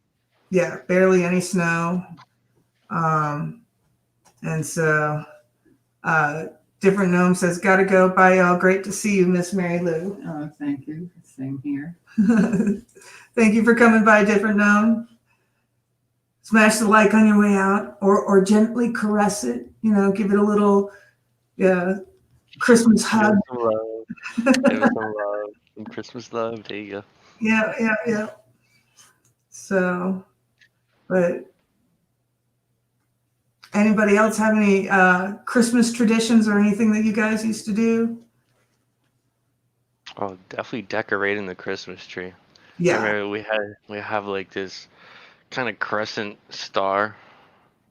Yeah, barely any snow. And so different gnome says, "Gotta go. Bye, y'all. Great to see you, Miss Mary Lou." Oh, thank you. Same here. Thank you for coming by, different gnome. Smash the like on your way out, or gently caress it. Give it a little Christmas hug. Give it some love. Give it some love. Some Christmas love. There you go. Yeah. So, but anybody else have any Christmas traditions or anything that you guys used to do? Oh, definitely decorating the Christmas tree. I Yeah. remember we have like this kind of crescent star.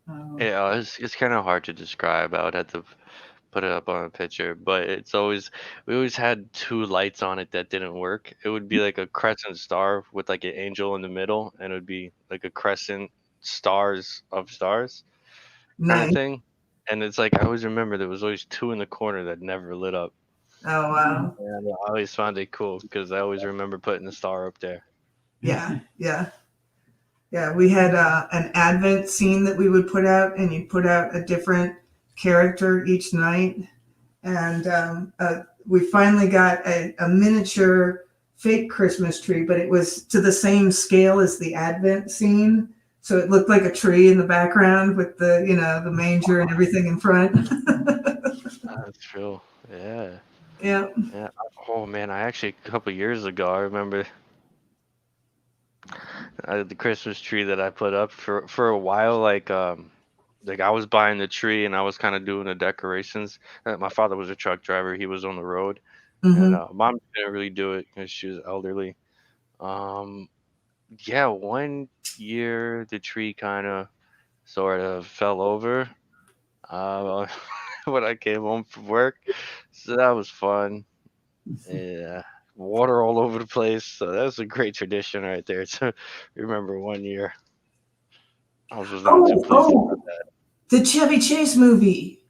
Oh, Yeah, it's kind of hard to describe. I would have to put it up on a picture, but we always had two lights on it that didn't work. It would be like a crescent star with like an angel in the middle, and it would be like a crescent stars of stars kind of Nice. thing. And it's like I always remember there was always two in the corner that never lit up. Oh wow. And I always found it cool because I always remember putting the star up there. Yeah. We had an Advent scene that we would put out, and you put out a different character each night. And we finally got a miniature fake Christmas tree, but it was to the same scale as the Advent scene. So it looked like a tree in the background with the manger and everything in front. That's true. Yeah. Yeah. Yeah. Oh man, I actually a couple years ago I remember the Christmas tree that I put up for a while. Like I was buying the tree and I was kind of doing the decorations. My father was a truck driver; he was on the road, and Hmm. mom didn't really do it because she was elderly. Um, yeah, one year the tree kind of sort of fell over uh, when I came home from work, so that was fun. Yeah, water all over the place. So that was a great tradition right there. To remember one year, I was not too pleased about Oh, the Chevy Chase movie,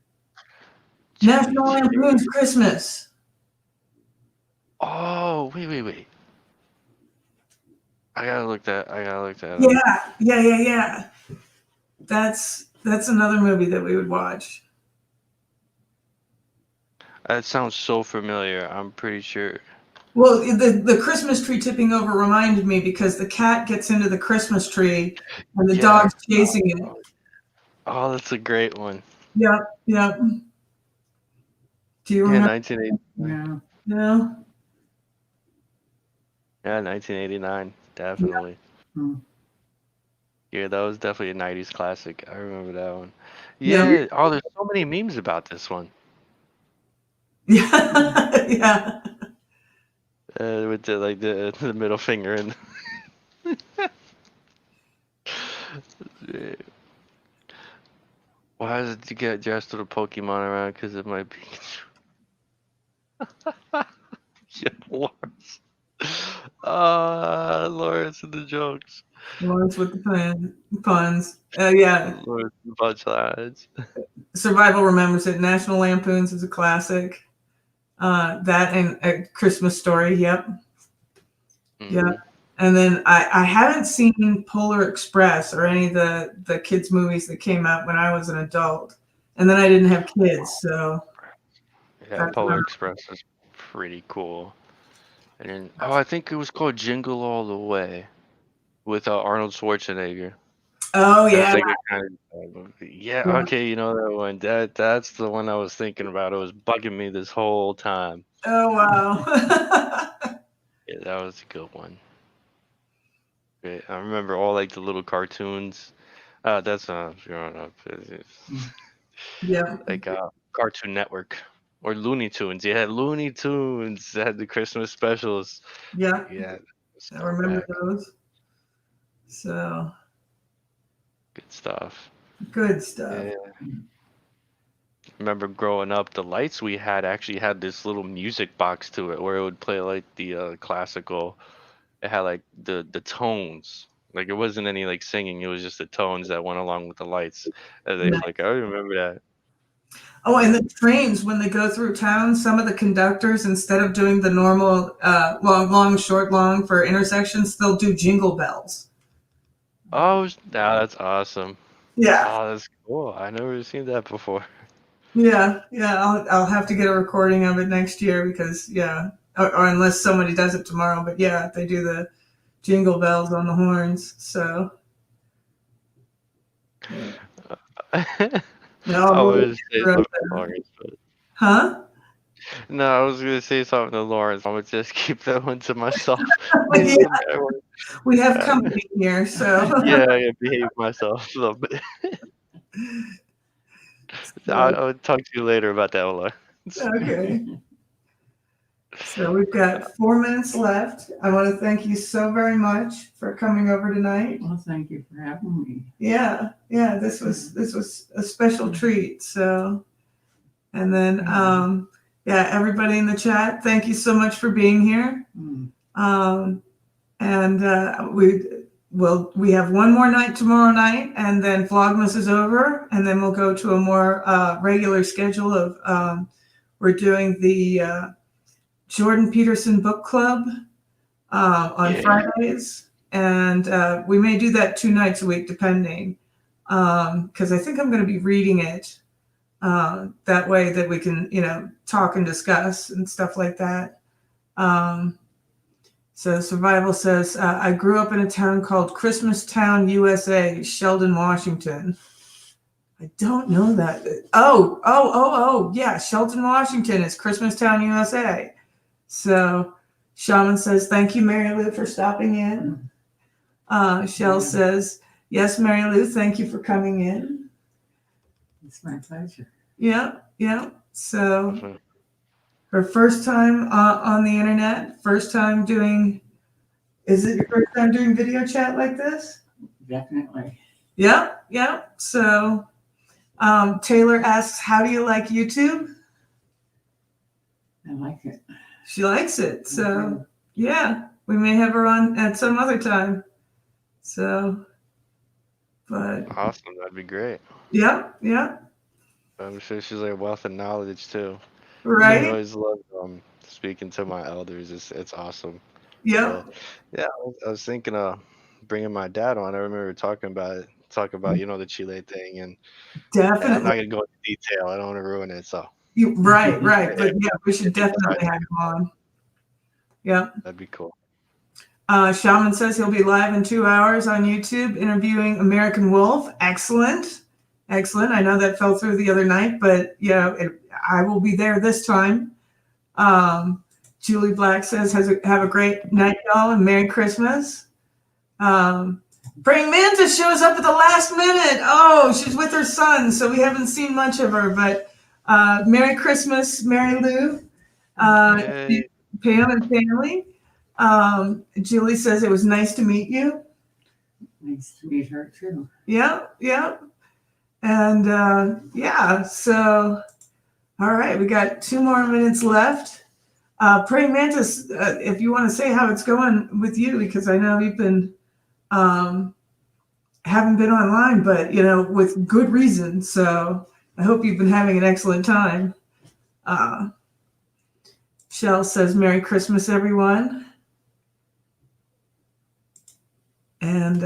Chevy National Chase. Lampoon's Christmas. Oh, wait. I gotta look that up. Yeah. That's another movie that we would watch. That sounds so familiar. I'm pretty sure. Well, the Christmas tree tipping over reminded me because the cat gets into the Christmas tree and the Yeah. dog's chasing it. Oh, that's a great one. Yep. Do you Yeah, remember? 1989. no. No. Yeah, 1989. Definitely. Hmm. Yeah, that was definitely a 90s classic. I remember that one. Yeah. Yeah. Oh, there's so many memes about this one. Yeah. With the middle finger and. Yeah. Why does it get dressed with a Pokemon around? Because it might be. Yeah, Lawrence. Lawrence and the jokes. Lawrence with the puns. Yeah. Lawrence and the punchlines. Survival remembers it. National Lampoons is a classic. That and A Christmas Story. Yep. Yeah. Mhm. And then I haven't seen Polar Express or any of the kids' movies that came out when I was an adult. And then I didn't have kids, so Yeah, that's Polar Express is pretty cool. And then, I think it was called Jingle All the Way with Arnold Schwarzenegger. oh That's yeah. like a kind of movie. Yeah, Yeah. okay, you know that one. That's the one I was thinking about. It was bugging me this whole time. Oh wow. Yeah, that was a good one. Yeah, I remember all like the little cartoons. That's growing up. Yeah. Like Cartoon Network. or Looney Tunes. Yeah, Looney Tunes had the Christmas specials. Yeah, Yeah, it's I remember throwback. those. So Good stuff. good stuff. Yeah. Remember growing up, the lights we had actually had this little music box to it where it would play like the classical. It had like the tones. Like it wasn't any like singing. It was just the tones that went along with the lights as they Yeah. flicker. I remember that. Oh, and the trains, when they go through town, some of the conductors, instead of doing the normal long, long, short, long for intersections, they'll do jingle bells. Oh, that's awesome. Yeah, Oh, that's cool. I never seen that before. yeah. I'll have to get a recording of it next year because or unless somebody does it tomorrow. But yeah, they do the jingle bells on the horns. So yeah. No, I I'll move was it say right something to there. Lawrence, but Huh? no, I was gonna say something to Lawrence. I would just keep that one to myself. Yeah, we have company here, so. Yeah, I behave myself a little bit. I'll talk to you later about that one, Lawrence. Okay. So we've got 4 minutes left. I want to thank you so very much for coming over tonight. Well, thank you for having me. Yeah, this was a special treat. So, and then everybody in the chat, thank you so much for being here. And we have one more night tomorrow night, and then Vlogmas is over, and then we'll go to a more regular schedule of we're doing the Jordan Peterson Book Club on Fridays, and we may do that 2 nights a week, depending, because I think I'm going to be reading it that way that we can, talk and discuss and stuff like that. So Survival says, I grew up in a town called Christmastown, USA, Sheldon, Washington. I don't know that. Yeah, Shelton, Washington is Christmastown, USA. So Shaman says, thank you, Mary Lou, for stopping in. Shell says, yes, Mary Lou, thank you for coming in. It's my pleasure. Yeah. So her first time on the internet, is it your first time doing video chat like this? Definitely. Yeah. So Taylor asks, how do you like YouTube? I like it. She likes it. So yeah, we may have her on at some other time. So, but Awesome, that'd be great. Yeah. I'm sure she's like a wealth of knowledge too. Right. I always love speaking to my elders. It's awesome. Yeah. Yeah, I was thinking of bringing my dad on. I remember talking about the Chile thing, and Definitely. I'm not gonna go into detail. I don't want to ruin it. So Right. But yeah, we should definitely have him on. Yeah. that'd be cool. Shaman says he'll be live in 2 hours on YouTube interviewing American Wolf. Excellent. I know that fell through the other night, but I will be there this time. Julie Black says, have a great night, y'all, and Merry Christmas. Praying Mantis shows up at the last minute. Oh, she's with her son, so we haven't seen much of her, but Merry Christmas, Mary Lou, Yay. Pam and family. Julie says it was nice to meet you. Nice to meet her too. Yeah. And so all right, we got 2 more minutes left. Praying Mantis, if you want to say how it's going with you, because I know you've been haven't been online, but with good reason. So I hope you've been having an excellent time. Shell says, Merry Christmas, everyone. And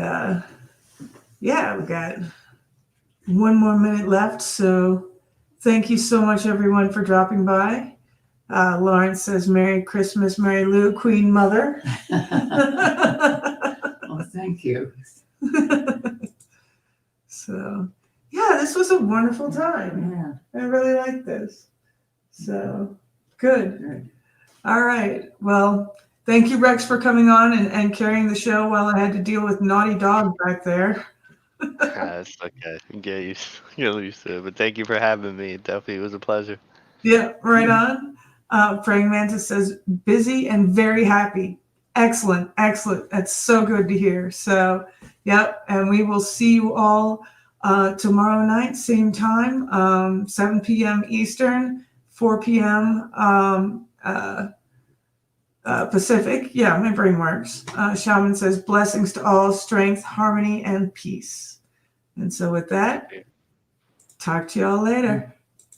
we got 1 more minute left. So thank you so much, everyone, for dropping by. Lawrence says, Merry Christmas, Mary Lou, Queen Mother. Oh, thank you. So, this was a wonderful time. Yeah. I really like this. So, good. All right. Well, thank you, Rex, for coming on and carrying the show while I had to deal with naughty dog back there. That's okay. Get used to it. But thank you for having me. It definitely was a pleasure. Yeah, right on. Praying Mantis says, busy and very happy. Excellent, excellent. That's so good to hear. So, yep, and we will see you all tomorrow night, same time, 7 p.m. Eastern, 4 p.m. Pacific. Yeah, my brain works. Shaman says, blessings to all, strength, harmony, and peace. And so with that, talk to y'all later.